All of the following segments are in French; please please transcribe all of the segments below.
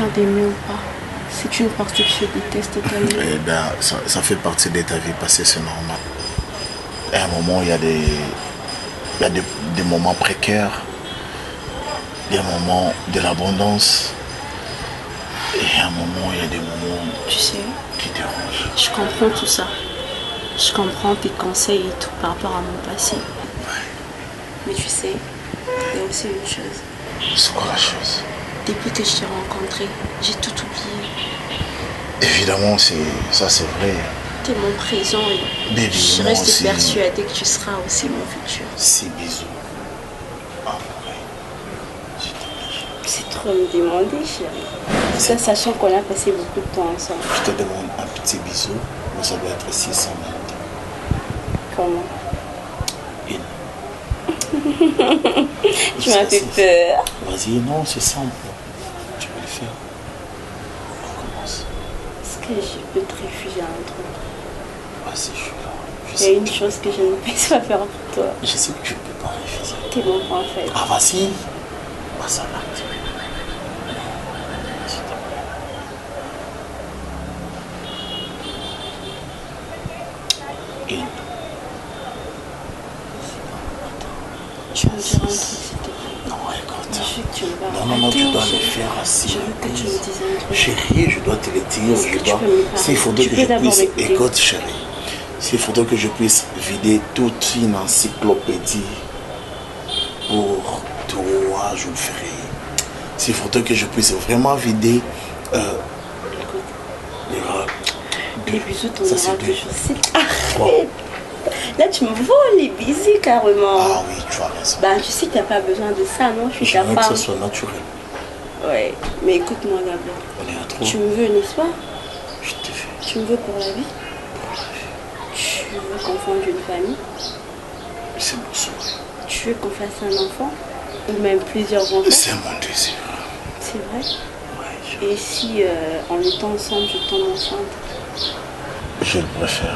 question d'aimer ou pas. C'est une partie que je déteste tellement. Eh ben, ça fait partie de ta vie passée, c'est normal. À un moment, il y a des moments précaires, des moments de l'abondance. Et à un moment, il y a des moments Tu sais, qui dérangent. je comprends tout ça. Je comprends tes conseils et tout par rapport à mon passé. Mais tu sais, il y a aussi une chose. C'est quoi la chose? Depuis que je t'ai rencontré, j'ai tout oublié. Évidemment, ça c'est vrai. T'es mon présent et Baby, je moi reste aussi. persuadée que tu seras aussi mon futur. 6 bisous. Ah ouais. C'est trop me demander, chérie. Ça, sachant qu'on a passé beaucoup de temps ensemble. Je te demande un petit bisou, mais ça doit être 600 minutes. Comment? Une. Tu m'as fait peur. Vas-y, non, c'est simple. Tu peux le faire. On commence. Est-ce que je peux te refuser à un truc? Vas-y, je suis là. Il y a une chose que je ne peux pas faire pour toi. Je sais que tu ne peux pas refuser. T'es mon point faible. Ah, vas-y. Passe à l'acte. Une. Tu vas me dire un truc, s'il te plaît. Non, écoute. Je sais que tu me vas. Non, tu dois Attends, le faire assis. Je veux que tu me dises un truc. Chérie, je dois te le dire. Est-ce que tu peux me parler? S'il faudrait Tu que peux je d'abord puisse. m'écouter. Écoute, chérie. S'il faudrait que je puisse vider toute une encyclopédie pour toi, je le ferai. S'il faudrait que je puisse vraiment vider. Les bisous, t'en Ça, auras c'est deux. toujours. Quoi? Arrête. Là, tu me voles les bisous carrément. Ah oui, tu as raison. Bah, tu sais que t'as pas besoin de ça, non? Je suis ta J'aimerais que femme. ça soit naturel. Ouais, mais écoute-moi d'abord. On est à trois. Tu me veux, n'est-ce pas? Je te fais Tu me veux pour la vie? pour la vie. Tu veux qu'on fonde une famille? C'est mon souhait. Tu veux qu'on fasse un enfant? Ou même plusieurs enfants? C'est mon désir. C'est vrai? Ouais, Et si en étant ensemble, je tombe enceinte? je le préfère.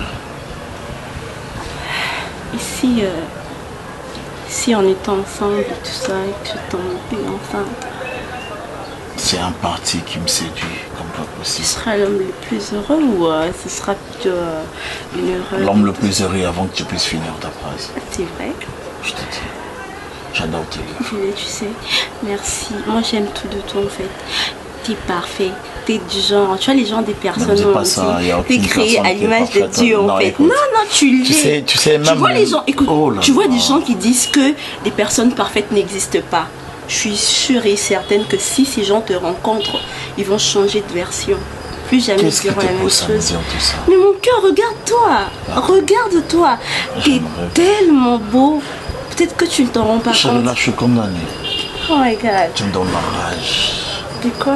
Et si en étant ensemble et tout ça, et que je tombe enceinte, C'est un parti qui me séduit comme pas tu possible. seras l'homme le plus heureux ou ce sera plutôt une heureuse? L'homme le plus heureux avant que tu puisses finir ta phrase. C'est vrai? Je te dis. J'adore te lire. Julie, tu sais, merci. Moi, j'aime tout de toi, en fait. T'es parfait. T'es du genre, tu vois, les gens des personnes, Ne me dis pas on ça, dit, y a aucune t'es créé personne à qui est l'image de parfaite. Dieu, en Non, fait. écoute. Non, tu l'es. Tu sais, Tu même... vois les gens, écoute, Oh là tu vois là. des gens qui disent que les personnes parfaites n'existent pas. Je suis sûre et certaine que si ces gens te rencontrent, ils vont changer de version. Plus jamais ils Qu'est-ce qui diront te la même pousse à me chose. dire tout ça? Mais mon cœur, regarde-toi. Regarde-toi. T'es J'aimerais. tellement beau. Peut-être que tu ne t'en rends pas Chérie, compte. là, je suis condamné. Oh my God. Tu me donnes la rage. De quoi?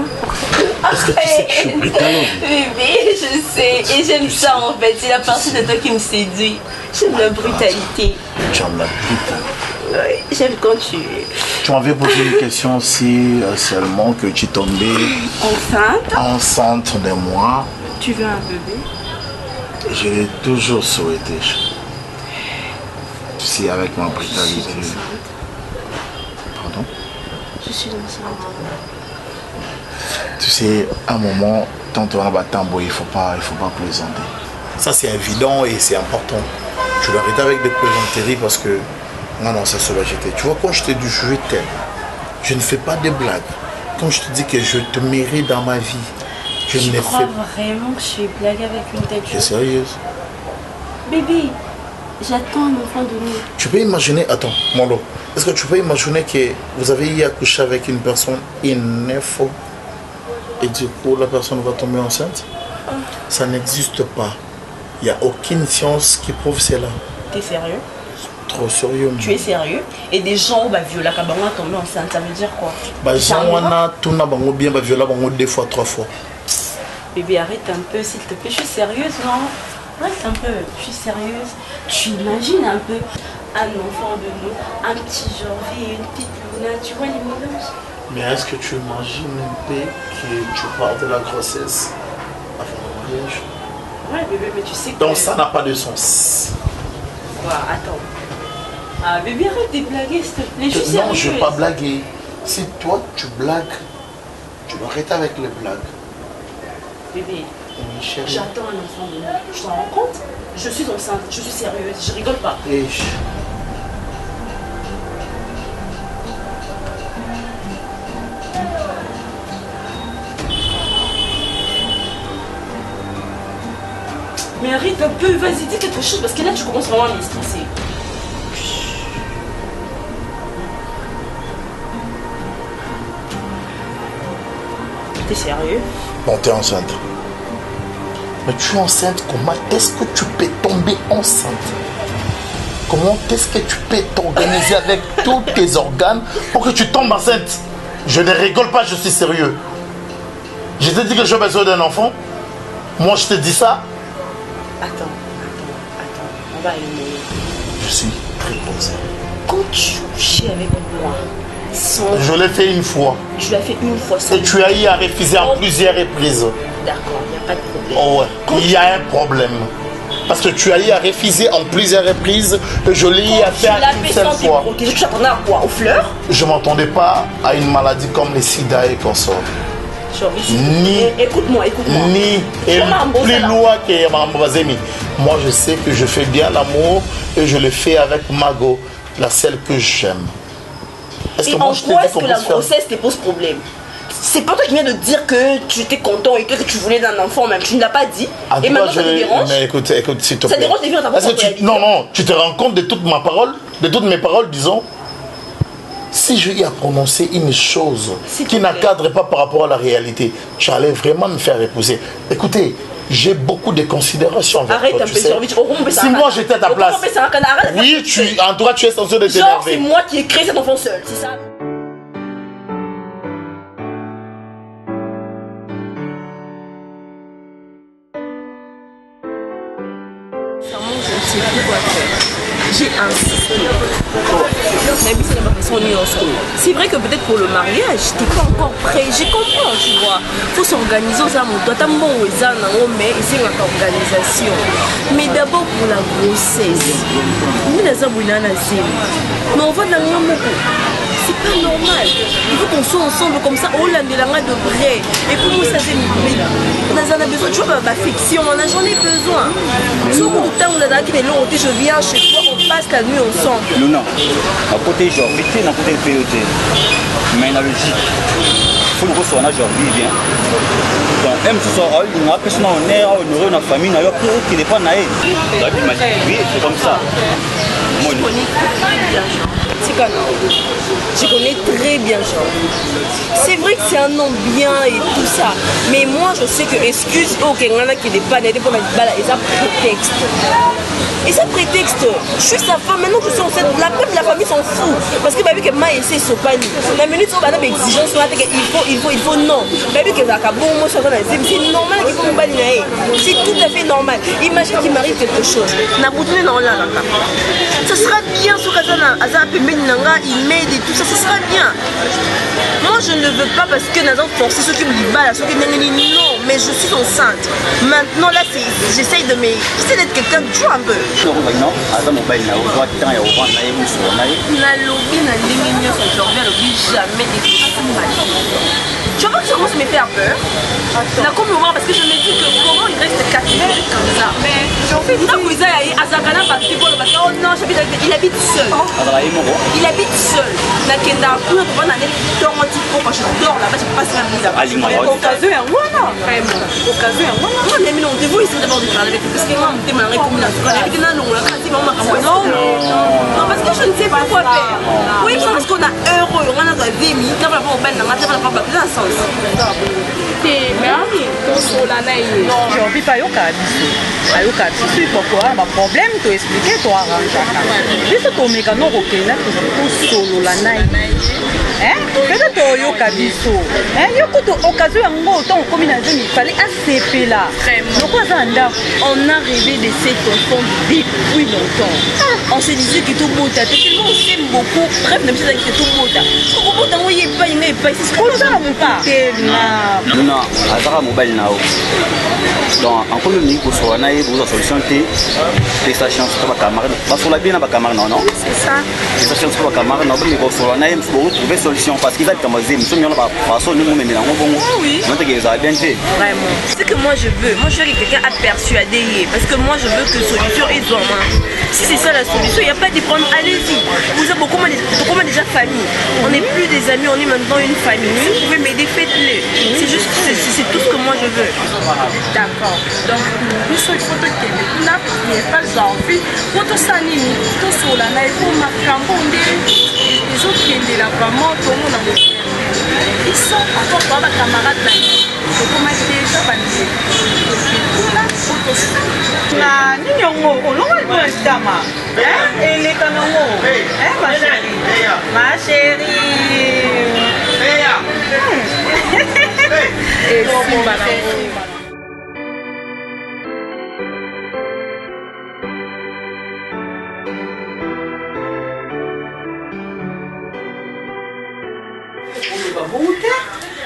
Est-ce que tu sais que je suis britannique? Bébé, je sais. Et j'aime ça en fait. C'est la partie de toi qui me séduit. J'aime la brutalité. Tu aimes la brutalité. Oui, j'aime quand tu... Tu m'avais posé une question si seulement que tu tombais Enceinte? enceinte de moi. Tu veux un bébé? Je l'ai toujours souhaité. Si avec ma Je suis brutalité. enceinte. Pardon? Je suis enceinte. Tu sais, à un moment, tant on a tambour, il faut pas plaisanter. Ça c'est évident et c'est important. Je l'arrête avec des plaisanteries parce que non, c'est sauvagité. Tu vois, quand je te dis je t'aime, je ne fais pas de blagues. Quand je te dis que je te mérite dans ma vie, je Tu ne crois fais vraiment que je suis blague avec une telle Tu es chose? sérieuse? Bébé, j'attends un enfant de nous. Tu peux imaginer, attends, Molo, est-ce que tu peux imaginer que vous avez eu à coucher avec une personne info et du coup la personne va tomber enceinte? Ça n'existe pas. Il n'y a aucune science qui prouve cela. T'es sérieux? Trop sérieux. Tu es sérieux? Et des gens où Viola Kabanga tombé enceinte, ça veut dire quoi? Bah, Ça gens, on va? a tout n'a pas bien, bah, viola, bah, 2 fois, 3 fois. Bébé, arrête un peu, s'il te plaît. Je suis sérieuse, non? Arrête un peu, je suis sérieuse. Tu imagines un peu un enfant de nous, un petit Jordi et une petite Luna, tu vois les mélanges? Mais est-ce que tu imagines un peu que tu parles de la grossesse avant le mariage? Ouais, bébé, mais tu sais que... Donc ça n'a pas de sens. Ouais, attends. Ah, bébé, arrête de blaguer, s'il te plaît. Je suis Non, je ne sérieuse. vais pas blaguer. Si toi tu blagues, Tu dois arrêter avec les blagues. Bébé, Oui, chérie. j'attends un enfant de moi. Je t'en rends compte? Je suis enceinte, je suis sérieuse, je rigole pas. Et Mais arrête un peu, vas-y, dis quelque chose parce que là tu commences vraiment à me stresser. T'es sérieux? bon, t'es enceinte. Mais tu es enceinte, comment est-ce que tu peux tomber enceinte? Comment est-ce que tu peux t'organiser avec tous tes organes pour que tu tombes enceinte? Je ne rigole pas, je suis sérieux. Je t'ai dit que j'ai besoin d'un enfant. Moi, je te dis ça. Attends, on va aimer. Je suis très posé. Quand tu chies avec moi, sans... Je l'ai fait une fois. Tu l'as fait une fois sans... Et tu as eu à refuser en plusieurs reprises. D'accord, il n'y a pas de problème. Oh ouais, il y a un problème. Parce que tu as eu à refuser en plusieurs reprises et je l'ai eu à faire une seule fois. Tu t'attendais à quoi? Aux fleurs? Je ne m'attendais pas à une maladie comme les sida et consorts. Ni, écoute-moi. ni et plus loin que Mambazemi. Moi, je sais que je fais bien l'amour et je le fais avec Mago, la celle que j'aime. Et en quoi est-ce que la grossesse te pose problème? C'est pas toi qui viens de dire que tu étais content et que tu voulais d'un enfant même. Tu ne l'as pas dit. Et maintenant ça te dérange? Mais écoute, s'il te plaît. Ça dérange de vivre dans ta propre réalité. Non, tu te rends compte de toutes mes paroles, disons. Si je y ai prononcé une chose qui n'encadre pas par rapport à la réalité, tu allais vraiment me faire épouser. Écoutez, j'ai beaucoup de considération envers arrête toi, un peu, si moi j'étais à ta place, oui, en tout cas tu es censé de t'énerver. Genre c'est moi qui ai créé cet enfant seul, c'est ça? Je ne sais plus quoi faire. J'ai insisté. C'est vrai que peut-être pour le mariage, t'es pas encore prêt. J'ai compris, tu vois. Faut s'organiser aux amours. Toi, t'as bon mais c'est une organisation. Mais d'abord pour la grossesse. Mais on va dans le monde. C'est pas normal. Il faut qu'on soit ensemble comme ça. Oh là, de près. Et pour moi, ça c'est. On a besoin, tu vois, d'affection. J'en ai besoin. Sauf que temps où on a qui je viens chez toi, on passe la nuit ensemble. Non, à côté genre, vite, à côté POT. Mais la logique, il faut le recevoir aujourd'hui, bien. Donc, même si on a personne en air, on aurait une famille, on a qui n'est pas naïf. Oui, c'est comme ça. Moi, je connais très bien Jean. C'est vrai que c'est un nom bien et tout ça. Mais moi je sais que excuse ok, il y en a qui n'est pas né pour mettre balle et ça prétexte. Et ça prétexte, je suis sa femme, maintenant que je suis enceinte, la plupart de la famille s'en fout. Parce que baby que ma essaie ce panier. La minute où on a des exigences, il faut non. Baby que bon, moi c'est normal qu'il faut me balayer. C'est tout à fait normal. Imagine qu'il m'arrive quelque chose. Ça sera bien ce il m'aide et tout ça, ça sera bien. Moi je ne le veux pas parce que Nazan forcer ceux qui me libèrent, ceux qui me non, mais je suis enceinte. Maintenant là j'essaye de d'être quelqu'un de tout un peu. Non, attends mon bail, il y a au droit de temps, il y a au droit de la lobby n'a aujourd'hui jamais été. Tu vois pas que ça commence à me faire peur. Là comme le moment parce que je me dis que comment il reste catégorique comme ça. Mais j'en fais tant que ça Azakana parce que oh non, il habite seul. Il habite seul. La Kenda pour on a des temps quand je dors là-bas, je passe la mise à part. Occasion et voilà. Vraiment. Occasion et voilà. Non, mais non, vous ici d'abord de parler avec parce que moi on me comme la non, parce que je ne sais pas quoi faire. Oui, parce qu'on a heureux, on a des amis, on va pas au bain, on va pas dans sens. J'ai envie pas yoka biso pourquoi ba problème to expliquer to arrangeaka biso to meka no kokela to solo la nai peut-être to yoka biso yoko to occasion yango to komi na zemi fallait accepter pourquoi ça ndako on a rêvé de cet enfant depuis longtemps. On se disait que tout beau t'as tellement on s'aime beaucoup bref même si c'est tout beau t'as tout beau t'as envoyé pas il n'est pas c'est ce qu'on ne pas non azaka mobile nao donc en premier lieu kosola na ye boza solution te pesa chance to bacamarade basola bien na bacamarade non c'est ça pesa chance to bacamarade na bomi kosola na ye mosu boretrouver solution parce qu'il va kamaze mosu miona bafaçon ndenge momemela yango bongo noteke ezala bien te vraiment c'est que moi je veux que quelqu'un a persuadé parce que moi je veux que solution est en main. Si c'est ça la solution, il n'y a pas de problème, allez-y. Vous avez beaucoup déjà famille. On n'est plus des amis, on est maintenant une famille. Si vous pouvez m'aider, faites-le. C'est juste, c'est tout ce que moi je veux. D'accord. Donc, nous sommes il faut que là, il n'y ait pas d'envie. Pour tout ça, il faut la il faut les autres qui sont là, vraiment, tout le monde a ils sont encore pas des camarades là. Donc, comment déjà validé. Na nini yango olonga mpona sitama eleka nango ma chérie esimba nango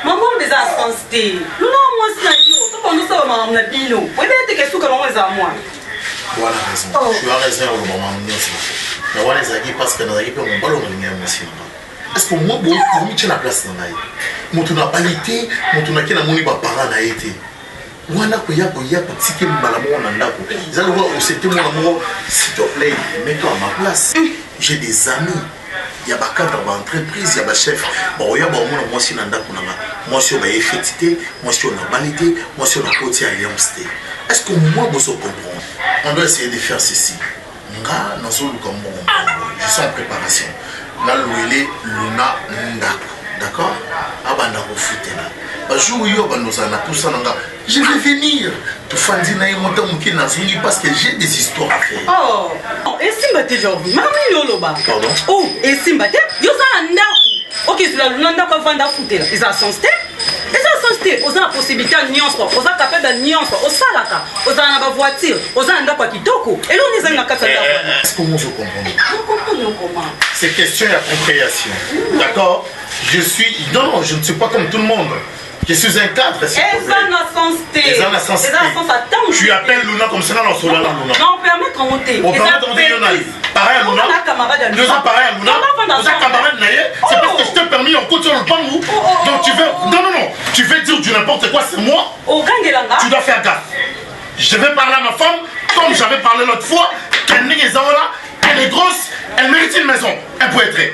maman des assentés. Nous moi ça yo, tout pendant ça maman na bino. Vous êtes que sous que l'on est à moi. Voilà raison. Je suis à raison au moment aussi. Mais voilà les amis parce que dans l'équipe on ballon de aussi. Est-ce que moi bon pour mettre la place dans naï. Mon tu n'as pas été, mon tu n'as qu'à moni ba parent na été. Wana ko ya petit que malamu na ndako. Zalo wa c'était mon amour s'il te plaît, mets-toi à ma place. J'ai des amis. Il y a des cadres d'entreprise, il y a des chefs. Bon, il y a des gens moi aussi dans moi si on a effectué, moi si on a validé, moi si on a côté alliance. Est-ce que moi je comprends? On doit essayer de faire ceci. Nga nous sommes comme je suis en préparation. Là loué Luna Ndako, d'accord? Abanda ko futena. Ba jour yo ba nous ana tout ça nga. Je vais venir. Tu fandi na monter mon qui na zungi parce que j'ai des histoires à faire. Oh, et Simba te aujourd'hui. Maman yoloba. Pardon? Oh, et Simba te yo ça ndako. OK, c'est la Luna ko vanda futela. Ils a sensé. Ils ont la possibilité de nuance, ils ont capable de nuance, ils ont la voiture, ils ont un kitoko. Et là, on est dans la casa. Est-ce que moi je comprends? C'est question de compréhension. D'accord? Je suis. Non, je ne suis pas comme tout le monde. Je suis un cadre. Tu appelles Luna comme ça dans Solana Luna. Non, permettre en monter. On permet de monter Luna. Pareil à Luna. Nous sommes pareil à Luna. Vous êtes camarade Naye. C'est parce que je t'ai permis en côté le bambou. Donc tu veux. Non. Tu veux dire du n'importe quoi, c'est moi. Tu dois faire gaffe. Je vais parler à ma femme comme j'avais parlé l'autre fois. Elle est grosse, elle mérite une maison. Elle peut être.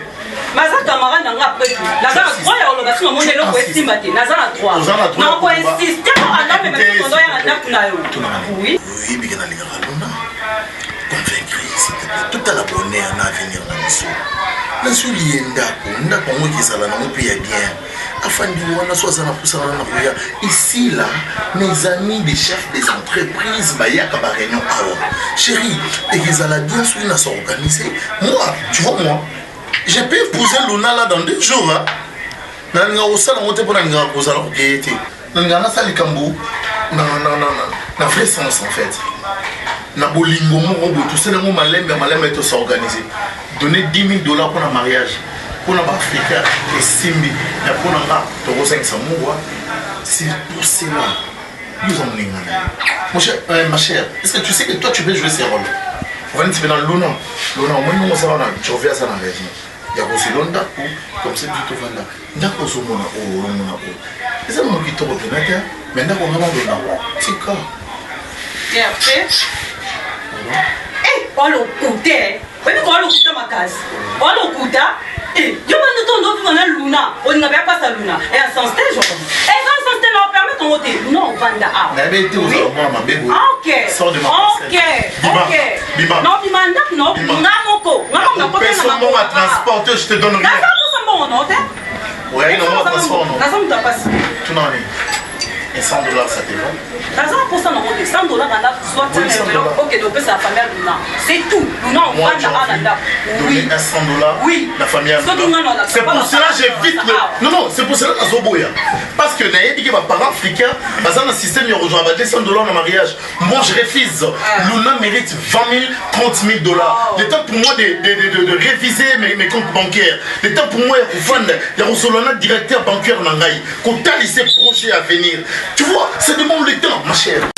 Maza camarade n'a pas pris. Naza a droit à l'organisation de mon élo pour estimer. Naza a droit. Non, pour insister, on a même un peu de oui. Oui, mais il y a Luna. Convaincre, s'il te plaît. Tout à la bonne année à venir dans le sous. La sous lienda, on a pas moi qui s'en a bien. Afin de voir la soit ça n'a pas ici là, mes amis des chefs des entreprises, bah il y a qu'à réunion. Chérie, et qu'ils allaient bien sûr ils s'organiser. Moi, tu vois moi. J'ai pu épouser Luna là dans 2 jours. Nanga osa na moté pour nanga osa la propriété. Nanga na sali kambu. Na vrai sens en fait. Na bolingo mo tout ça mo malembe est s'organiser. Donner $10,000 pour le mariage. Pour les Africains et Simbi et pour les 500 mois. C'est pour cela. Nous sommes les ma chère, est-ce que tu sais que toi tu peux jouer ces rôles? On va dire dans Luna. Luna, au moins nous on tu reviens ça dans la vie. Il y a aussi l'onda comme c'est du tout là. Ndako zo mona o mona o. C'est mon qui te reconnaît mais ndako on a Luna. C'est quoi? Et après on le côté. On le côté ma case. On le côté. Et yo mando ton na Luna. On n'a pas ça Luna. Et en sens stage. Et en sens stage on permet ton côté. Non, vanda a. Mais été aux moi ma bébé. OK. Sors de ma OK. Bima. Non, Bima non. Ngamoko. Ngamoko côté na personne m'a transporter, je te donne rien. Ça bon non, ouais, non, on va transporter non. Ça me doit passer. Tu n'en es. Et $100 ça te va? $100 non, $100 soit OK, donc ça famille Luna. C'est tout. Luna on va là. Oui, $100. Oui. La famille. C'est pour cela j'évite le. Non, c'est pour cela que Zoboya. parce que nayebi que parents africains dans un système de rejoindre $200 en mariage. Moi je refuse. Luna mérite 20 000, 30 000 $. Le temps pour moi de réviser mes comptes bancaires. Le temps pour moi de recevoir un directeur bancaire Nangaï. Qu'on t'a laissé projet à venir. Tu vois, ça demande le temps, ma chère.